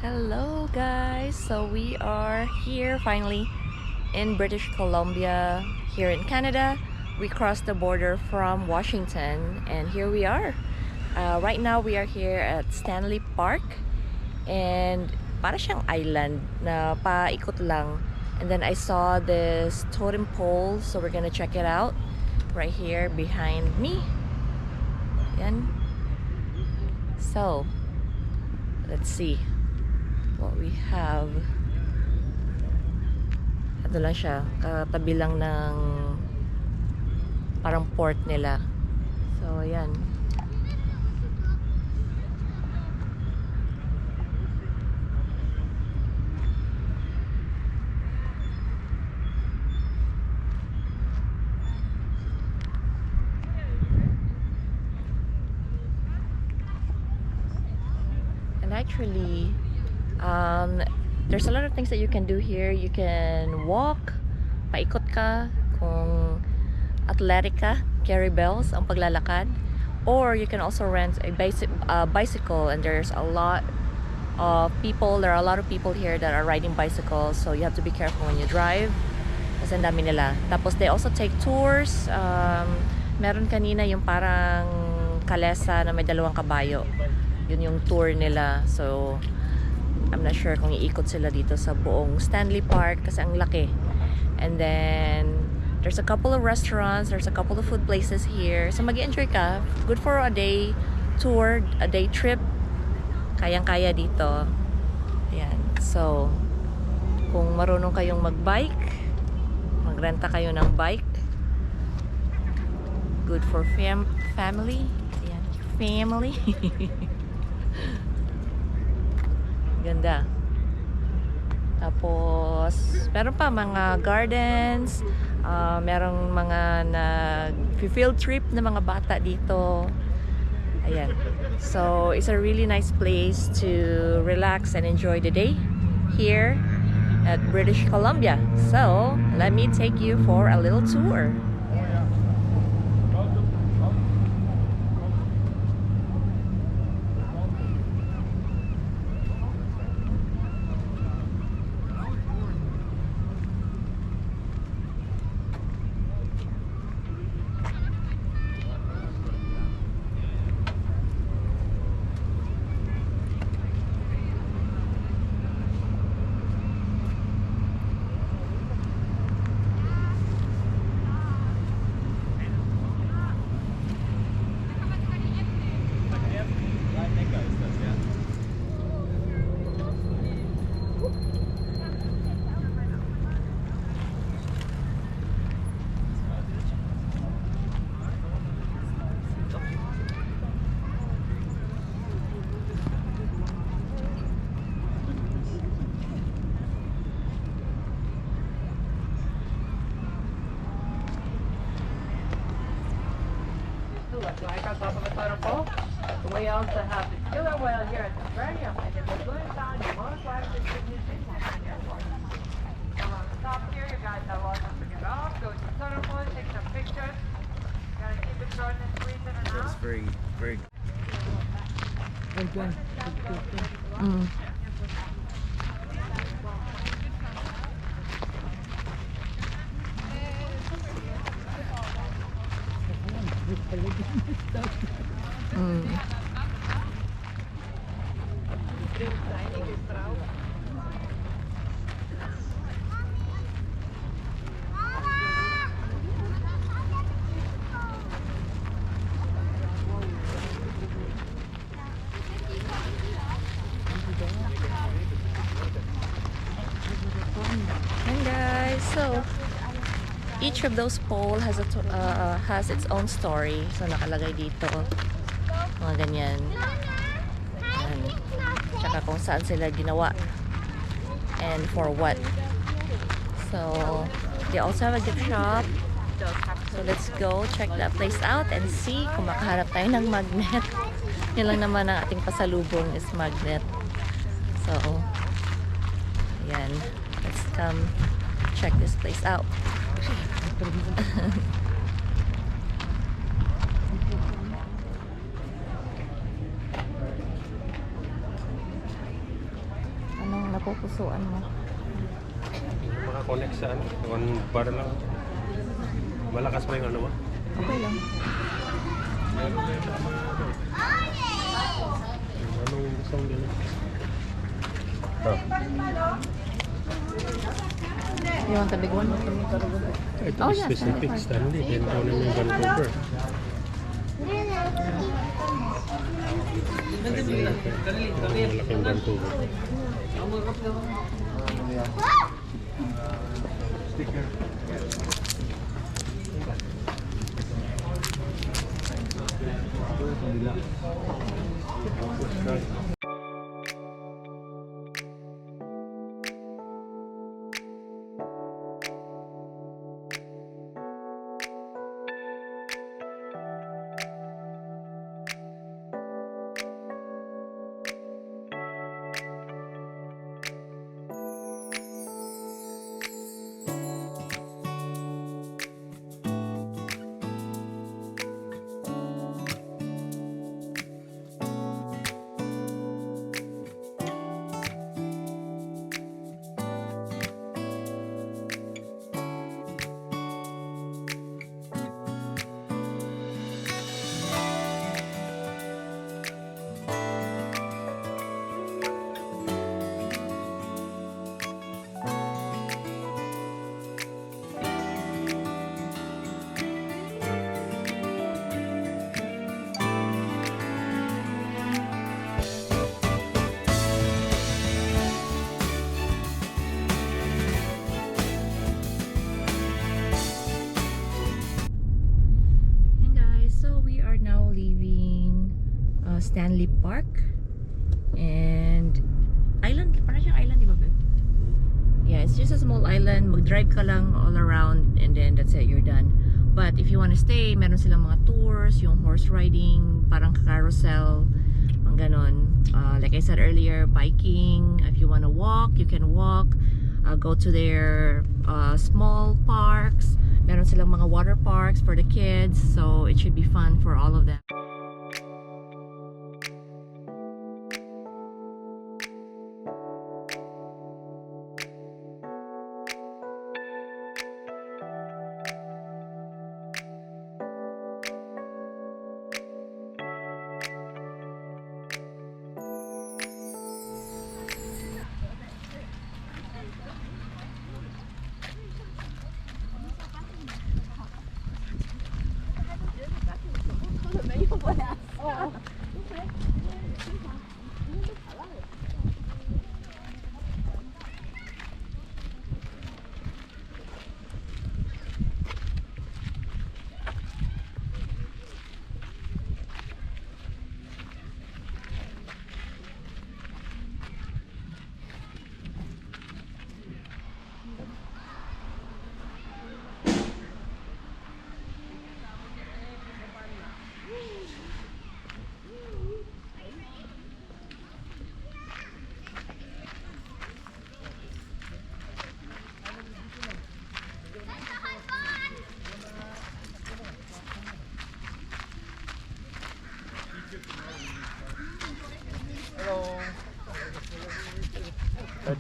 Hello guys, so we are here finally in British Columbia, here in Canada. We crossed the border from Washington and here we are. Right now we are here at Stanley Park and para siyang island na paikot lang. And then I saw this totem pole, so we're gonna check it out right here behind me. Yan. So, let's see what we have. Ito lang siya, katabi lang ng parang port nila. So, ayan. And actually, there's a lot of things that you can do here. You can walk, paikot ka, kung athletic ka, carry bells ang paglalakad. Or you can also rent a bicycle, and there's a lot of people. There are a lot of people here that are riding bicycles, so you have to be careful when you drive. Kasi ang dami nila. Tapos they also take tours. Meron kanina yung parang kalesa na may dalawang kabayo. Yun yung tour nila. So, I'm not sure kung iikot sila dito sa buong Stanley Park kasi ang laki. And then, there's a couple of restaurants, there's a couple of food places here. So, mag-enjoy ka. Good for a day tour, a day trip. Kayang-kaya dito. Ayan. So, kung marunong kayong mag-bike, magrenta kayo ng bike. Good for family. Ayan. Family. Ganda. Tapos, meron pa mga gardens, merong mga nag-field trip na mga bata dito. Ayan. So, it's a really nice place to relax and enjoy the day here at British Columbia. So, let me take you for a little tour. We also have the killer whale here at the aquarium, and if you're going down, you most likely should use this one. On the top here, you guys have lots to get off, go to the tunnel point, take some pictures. You gotta keep it short and sweet in and out. That's very. And guys, so each of those poles has its own story. So nakalagay dito mga ganyan. Yan. Tsaka kung saan sila ginawa and for what. So they also have a gift shop. So let's go check that place out and see kung makahanap tayo ng magnet. Yun lang naman ang ating pasalubong is magnet. So ayan, let's come check this place out. mapupusuan mo. Makakonect sa ano? Para lang. Malakas pa yung ano mo? Okay lang. Meron na yung tama ano. Anong sound yun? You want the big one? Ito Oh, is yeah, specific Stanley. Stanley. Then down yung Vancouver. Malaking Vancouver. Stanley Park and island, parang siyang island, di ba, babe? Yeah, it's just a small island. Mag-drive ka lang all around and then that's it, you're done. But if you want to stay, meron silang mga tours, yung horse riding, parang carousel, mga ganon. Like I said earlier, biking. If you want to walk, you can walk. Go to their small parks. Meron silang mga water parks for the kids, so it should be fun for all of them.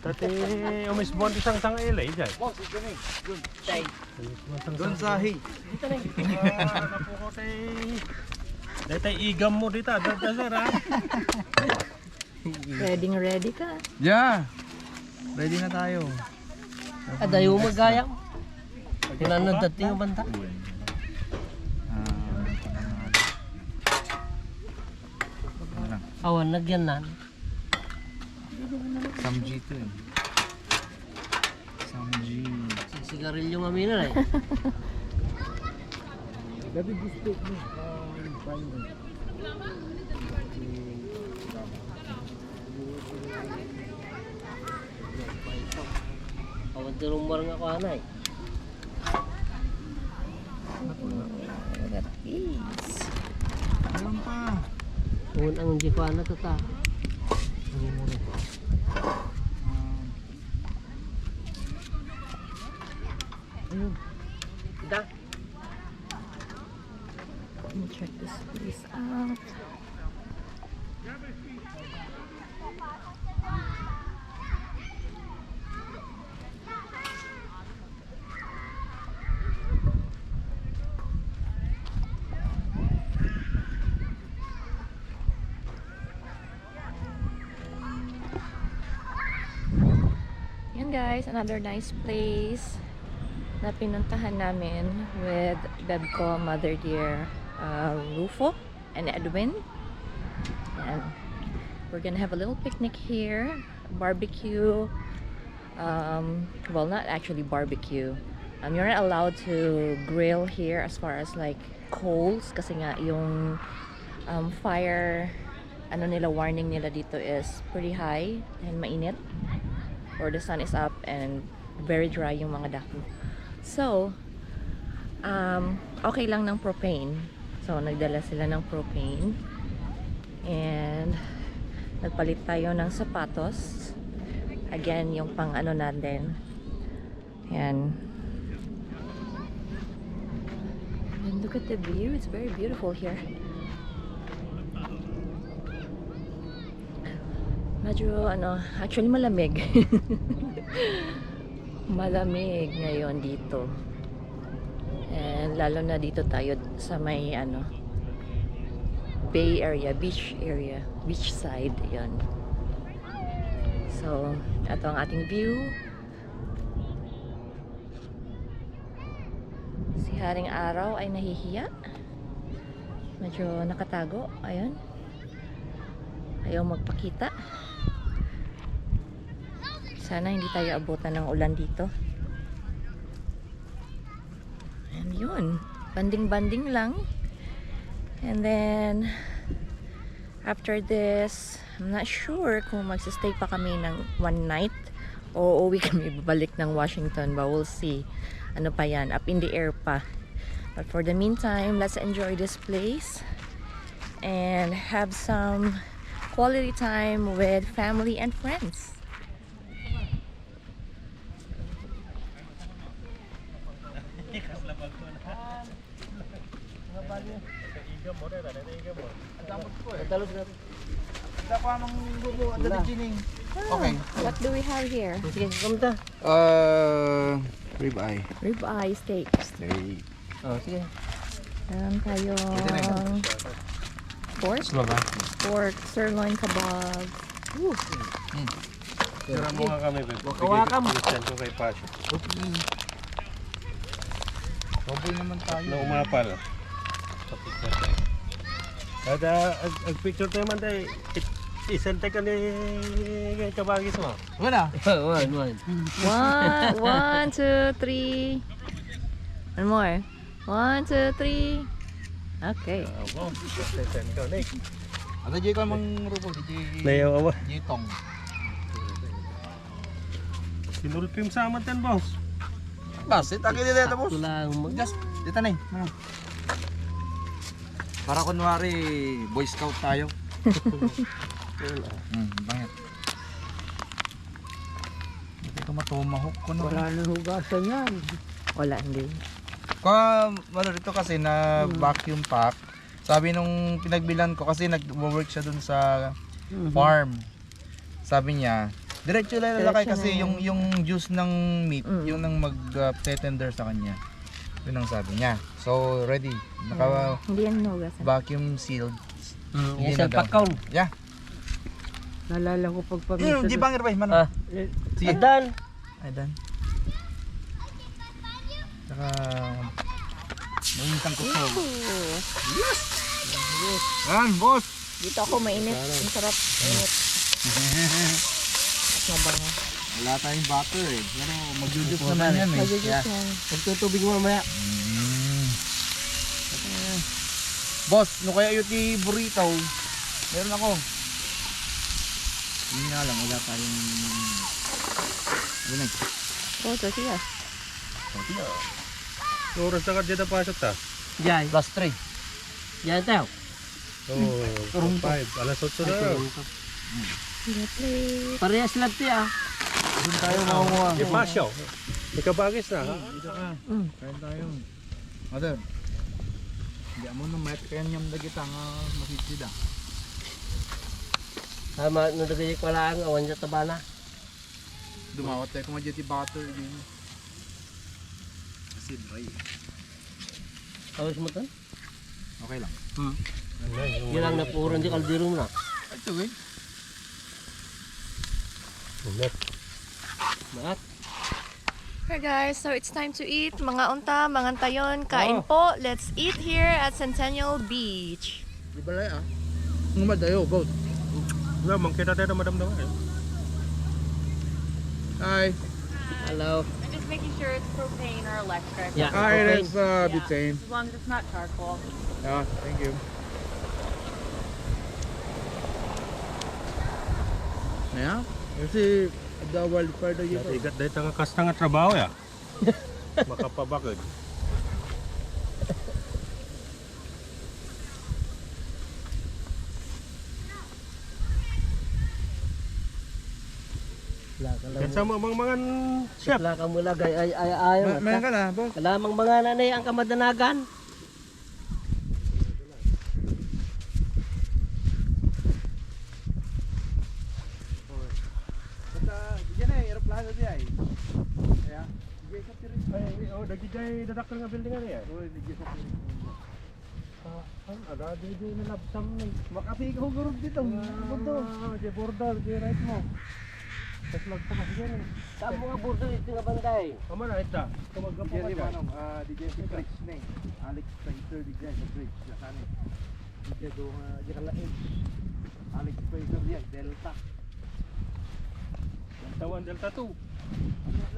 Dati umis buwan isang ilay dyan. Doon sa hay. Dati igam mo dito. Dati sir ha. Ready ka? Yeah. Ready na tayo. Adayo magayang. Tinanod dati yung banta. Awan nagyan nan. Samji to eh. Samji. Sigarilyo mamina eh. David gusto mo. Awan tirumbar nga ko hanay. That is. Ayun pa. Awan ang hindi ko anak ito ta. Let me check this place out. guys, another nice place na pinuntahan namin with Bebco, Mother Dear, Rufo, and Edwin. And we're gonna have a little picnic here, barbecue. Well, not actually barbecue. You're not allowed to grill here as far as like coals kasi nga yung fire warning nila dito is pretty high and mainit, or the sun is up and very dry yung mga dako. So okay lang ng propane, so nagdala sila ng propane and nagpalit tayo ng sapatos again, yung pang natin. And look at the view, it's very beautiful here. Medyo actually malamig. Malamig ngayon dito. And lalo na dito tayo sa may Bay area, beach side, yan. So, ito ang ating view. Si Haring Araw ay nahihiya. Medyo nakatago, ayan. Ayaw magpakita. Sana hindi tayo abutan ng ulan dito. And yun, banding-banding lang. And then after this, I'm not sure kung magsistay pa kami ng one night o uwi kami babalik ng Washington, but we'll see. Ano pa yan, up in the air pa. But for the meantime, let's enjoy this place and have some quality time with family and friends. Okay. What do we have here? Sige, kamusta? Rib eye. Rib eye steak. Steak. Oh, sige. Meron tayong pork, sirloin kebab. Tira mo nga kami, Beb. Wakawakam. Bigyan ko kay Pasyo. Double naman tayo. Na umapal. Kapicture tayo. Kada, ag-picture tayo man tayo. Isente ka ni Kabagis mo. Wala. One. 1, 2, 3. One more. 1, 2, 3. Okay. Wow. Send ko, Nick. Ada jay ka mang rupo, DJ. Nayaw awa. DJ Tong. Sinulpim sa aman ten, boss. Basit, akin dito ito, boss. Sakto lang. Just, dito na Para kunwari, Boy Scout tayo. Bangit. Hindi ko matumahok ko no. Wala nang hugasan yan. Wala, hindi. Ano rito kasi na vacuum pack. Sabi nung pinagbilan ko kasi nag-work siya dun sa farm. Sabi niya, diretso lang lalakay kasi yung juice ng meat, yung nang mag-tender sa kanya. Yun ang sabi niya. So, ready. Naka Hindi yan nugasan. vacuum sealed. Yes, ang pakaon. Yeah. Nalala ko pagpamisa. Di bangir ba? Mano? Sige. Adan. Ay, dan. Saka, mayintang ko po. Yes! Yan, boss! Dito ako mainit. Ang sarap. Mainit. Mabango. Wala tayong butter eh. Pero mag-juice naman yan eh. Mag-juice Yeah. yan. Pagtutubig mo mamaya. Boss, no kaya yung burrito, meron ako. Hindi nga lang, wala tayong bunay. Oh, tortillas. Oras na ka dyan na pasok ta. Jai. Plus 3. Yan tayo. Oo, 5. Alas 8 na. Parehas lang tiya. Doon tayo makukuha. Yung Pasyo. May Kabagis na. Dito ka. Kain tayo. Mother. Hindi mo na mayat kaya niyam na kita nga masitid ah. Tama, nagagay ko lang. Awan niya tabana. Dumawat tayo kung madyan butter. Kasi dry. Awas mo tan? Okay lang. Yan lang na puro hindi kaldero mo na. Ito eh. Mat. Okay guys, so it's time to eat. Mga unta, mga tayon, kain po. Let's eat here at Centennial Beach. Di ba lang madayo, boat. Wala, mangkita tayo na madam-dam eh. Hi. Hello. I'm just making sure it's propane or electric. Yeah. Hi, propane. that's butane. As long as it's not charcoal. Yeah, thank you. Yeah, kasi the wildfire daw yun. Igat dahil nga kasta nga trabaho ya. Makapabakod. Kansa mo mga chef. Wala ka mula gay ay ayaw. Mayan ka na, boss. Kalamang mga nanay ang kamadanagan. Basta, diyan eh, aeroplano diya eh. Kaya, diyan sa pirin. Ay, oh, dagi jay dadakkel nga building ani ya. Oh, diyan sa pirin. Ada di nalabsam ni. Makapig ko gurog dito. Mundo. Di border, di right mo. Taslag pa kasi yan eh. Saan mga burdo ito nga banday? Kaman na ita. Tumagapo Diyan ka di dyan. manong, diyan sa bridge na eh. Alex Spicer diyan sa bridge. Lakan eh. Diyan do diyan la edge. Alex Spicer diyan, Delta. Tawan Delta 2.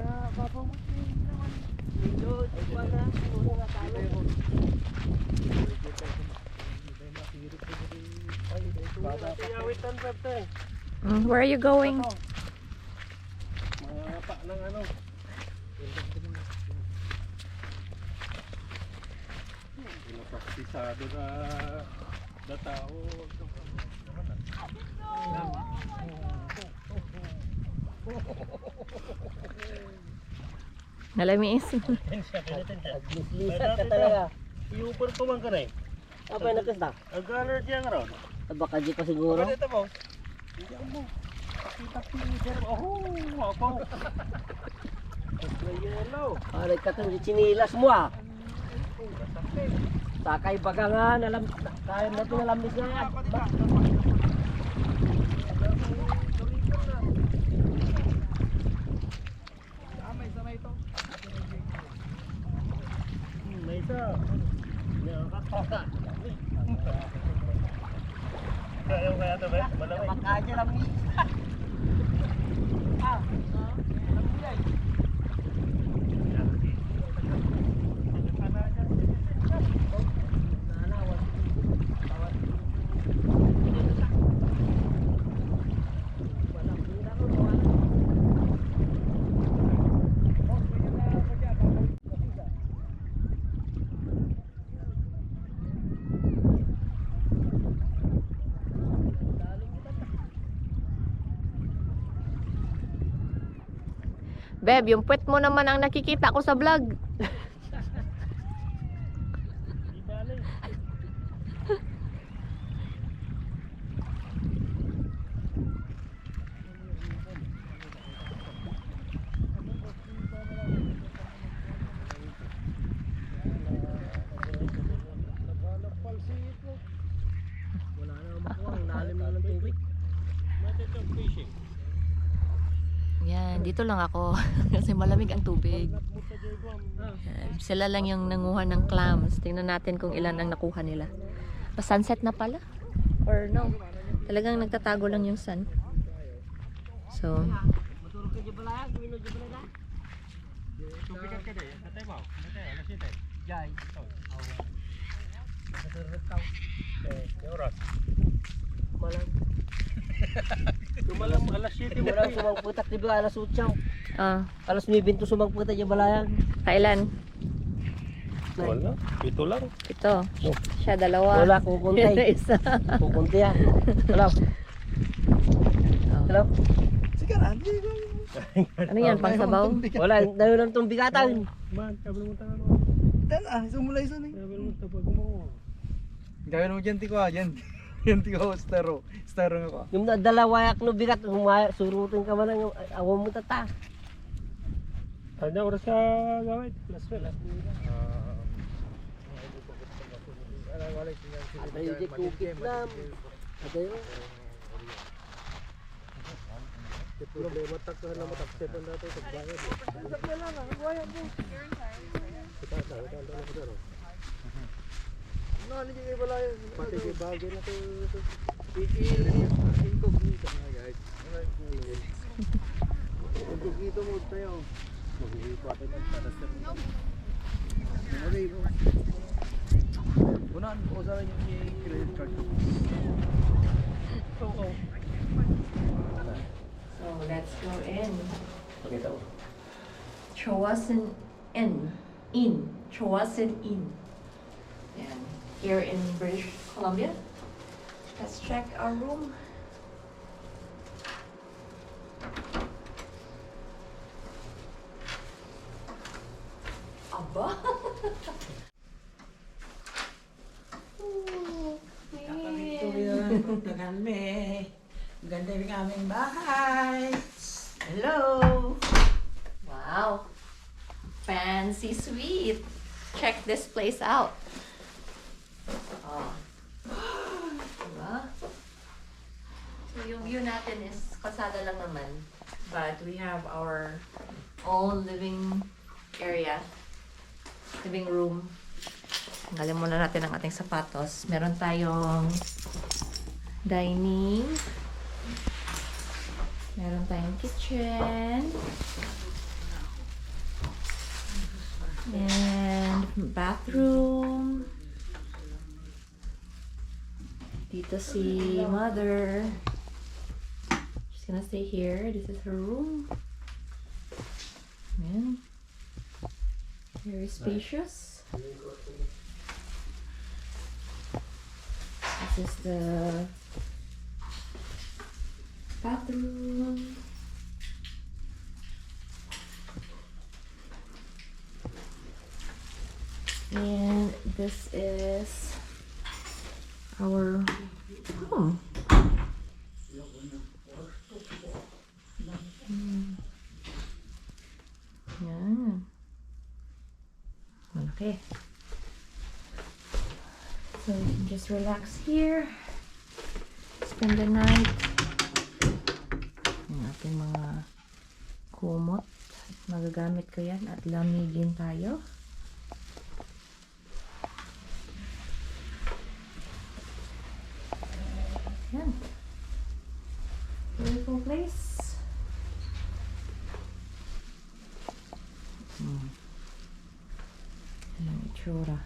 Na babaw mo naman. Dito, wala. Puro nga talo. Yawitan pa ito eh. Where are you going? Mga pa ng ano. Pinapaktisado na tao. Nalamis. Lisat ka talaga. Iupar ko man ka na eh. Apa yung nakasta?Ag-alert yan nga ron. Baka di pa siguro. Dito mo. Oh, ako. Aray ka itong chinilas mo ah. Sakay baga nga, kaya na ito nalambis nga yan. May isa. Kaya kaya ito ba? Malamay. Makanya lambis. Beb, yung puwet mo naman ang nakikita ko sa vlog. Wala na makuha, ang lalim na ng tubig. Fishing. Yan, dito lang ako. Kasi malamig ang tubig. Yan, sila lang yung nanguha ng clams. Tingnan natin kung ilan ang nakuha nila. Pa-sunset na pala? Or no? Talagang nagtatago lang yung sun. So, Matulog ka dyan pala yan, kuminog dyan pala yan. Tubigan ka dahil. Tatay mo. Tatay, alas yun tayo. Jai. Yung oras. Malang. Tumalam alas 7 mo. Malang sumangputak di ba alas 8. ah, Alas 9 to sumangputak dyan pala yan. kailan? Wala. Ito lang. Ito. Siya, dalawa. Wala, kukuntay. Isa. Kukunti yan. Hello. Hello. Sige na, hindi ko. Ano yan, pang sabaw? Wala, dahil lang itong bigatan. Man, kabel mo tangan mo. Dala, sumulay sa ni. Kabel mo tapag mo. Gawin mo dyan, tiko ah, dyan. Yan, tiko, staro. Staro nga ko. Yung dalawa yak no bigat, surutin ka man ang awam mo tata. Ano oras ka gawin? Plus 12. Ada yung kupit na. Ada yung. Problema takkan na matakset ang dati sa bayad. Pati kay bagay na to. Dito mo tayo. Maghihipat ang padasir. Unaan ko sa yung credit card ko. So let's go in. Pakita mo. Chowasen in. Chowasen in. And here in British Columbia. Let's check our room. Aba! Oh, Punta kami. Ganda yung aming bahay. Hello! wow! Fancy suite! Check this place out. Oh. Diba? So yung view natin is kalsada lang naman. But we have our own living area. Living room. Tanggalin muna natin ang ating sapatos. Meron tayong dining. Meron tayong kitchen. And bathroom. Dito si mother. She's gonna stay here. This is her room. Ayan. Very spacious. This is the bathroom. And this is our room. Yan. Okay. So you can just relax here. Spend the night. Yung ating mga kumot. Magagamit ko yan at lamigin tayo. Yan. Beautiful place. Yan ang itsura.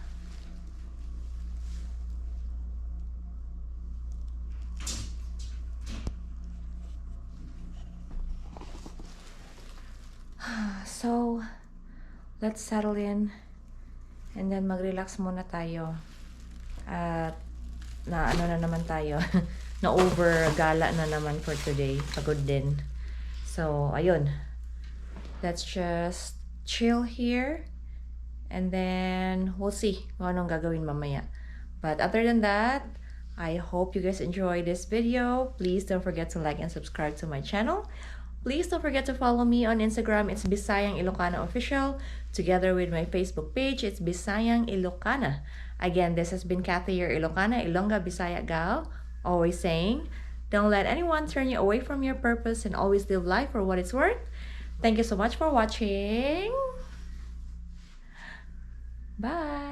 So, let's settle in and then mag-relax muna tayo. At na ano na naman tayo, na over gala na naman for today. Pagod din. So, ayun. Let's just chill here and then we'll see kung anong gagawin mamaya. But other than that, I hope you guys enjoyed this video. Please don't forget to like and subscribe to my channel. Please don't forget to follow me on Instagram. It's Bisayang Ilocana Official. Together with my Facebook page, it's Bisayang Ilocana. Again, this has been Kathy, your Ilocana, Ilongga, Bisaya gal. Always saying, don't let anyone turn you away from your purpose and always live life for what it's worth. Thank you so much for watching. Bye.